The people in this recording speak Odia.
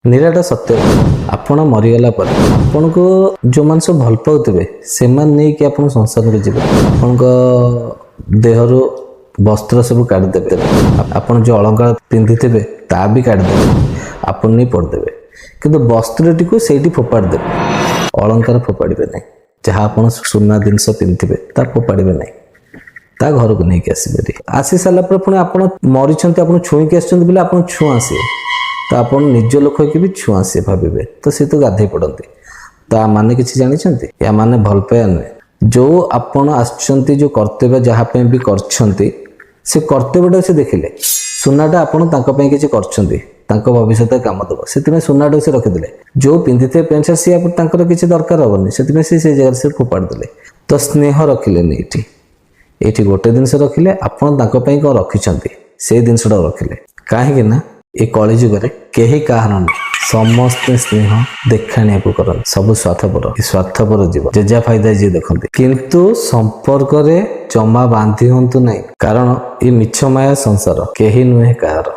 ନିରାଟ ସତ୍ୟ ଆପଣ ମରିଗଲା ପରେ ଆପଣଙ୍କୁ ଯେଉଁମାନେ ସବୁ ଭଲ ପାଉଥିବେ ସେମାନେ ନେଇକି ଆପଣ ସଂସାରକୁ ଯିବେ। ଆପଣଙ୍କ ଦେହରୁ ବସ୍ତ୍ର ସବୁ କାଢ଼ିଦେବେ। ଆପଣ ଯେଉଁ ଅଳଙ୍କାର ପିନ୍ଧିଥିବେ ତା ବି କାଢ଼ିଦେବେ, ଆପଣ ନେଇ ପଡ଼ିଦେବେ। କିନ୍ତୁ ବସ୍ତ୍ରଟିକୁ ସେଇଠି ଫୋପାଡ଼ି ଦେବେ, ଅଳଙ୍କାର ଫୋପାଡ଼ିବେ ନାହିଁ। ଯାହା ଆପଣ ସୁନା ଜିନିଷ ପିନ୍ଧିଥିବେ ତା ଫୋପାଡ଼ିବେ ନାହିଁ, ତା ଘରକୁ ନେଇକି ଆସିବେ। ଆସି ସାରିଲା ପରେ ପୁଣି ଆପଣ ମରିଛନ୍ତି, ଆପଣ ଛୁଇଁକି ଆସିଛନ୍ତି ବୋଲି ଆପଣ ଛୁଆଁ ଆସିବେ, ତ ଆପଣ ନିଜ ଲୋକ ହେଇକି ବି ଛୁଆଁ ସିଏ ଭାବିବେ, ତ ସିଏ ତ ଗାଧେଇ ପଡ଼ନ୍ତି। ତ ମାନେ କିଛି ଜାଣିଛନ୍ତି, ୟା ମାନେ ଭଲ ପାଇବା ନୁହେଁ। ଯେଉଁ ଆପଣ ଆସିଛନ୍ତି, ଯେଉଁ କର୍ତ୍ତବ୍ୟ ଯାହା ପାଇଁ ବି କରିଛନ୍ତି, ସେ କର୍ତ୍ତବ୍ୟଟା ସେ ଦେଖିଲେ। ସୁନାଟା ଆପଣ ତାଙ୍କ ପାଇଁ କିଛି କରିଛନ୍ତି, ତାଙ୍କ ଭବିଷ୍ୟତରେ କାମ ଦେବ, ସେଥିପାଇଁ ସୁନାଟାକୁ ସେ ରଖିଦେଲେ। ଯେଉଁ ପିନ୍ଧିଥିବେ ପ୍ୟାଣ୍ଟ ସାର୍ଟ ସିଏ ତାଙ୍କର କିଛି ଦରକାର ହେବନି, ସେଥିପାଇଁ ସେ ସେଇ ଜାଗାରେ ସେ ଫୋପାଡ଼ି ଦେଲେ। ତ ସ୍ନେହ ରଖିଲେନି ଏଇଠି। ଏଇଠି ଗୋଟେ ଜିନିଷ ରଖିଲେ, ଆପଣ ତାଙ୍କ ପାଇଁ କ'ଣ ରଖିଛନ୍ତି ସେଇ ଜିନିଷଟା ରଖିଲେ। କାହିଁକି ନା ଏ କଳି ଯୁଗରେ କେହି କାହାର ନୁହେଁ, ସମସ୍ତେ ସ୍ନେହ ଦେଖାଣିଆକୁ କରନ୍ତି। ସବୁ ସ୍ୱାର୍ଥପର ଜୀବ, ଯେଜା ଫାଇଦା ଯିଏ ଦେଖନ୍ତି। କିନ୍ତୁ ସମ୍ପର୍କରେ ଜମା ବାନ୍ଧି ହୁଅନ୍ତୁ ନାହିଁ, କାରଣ ଏ ମିଛ ମାୟା ସଂସାର, କେହି ନୁହେଁ କାହାର।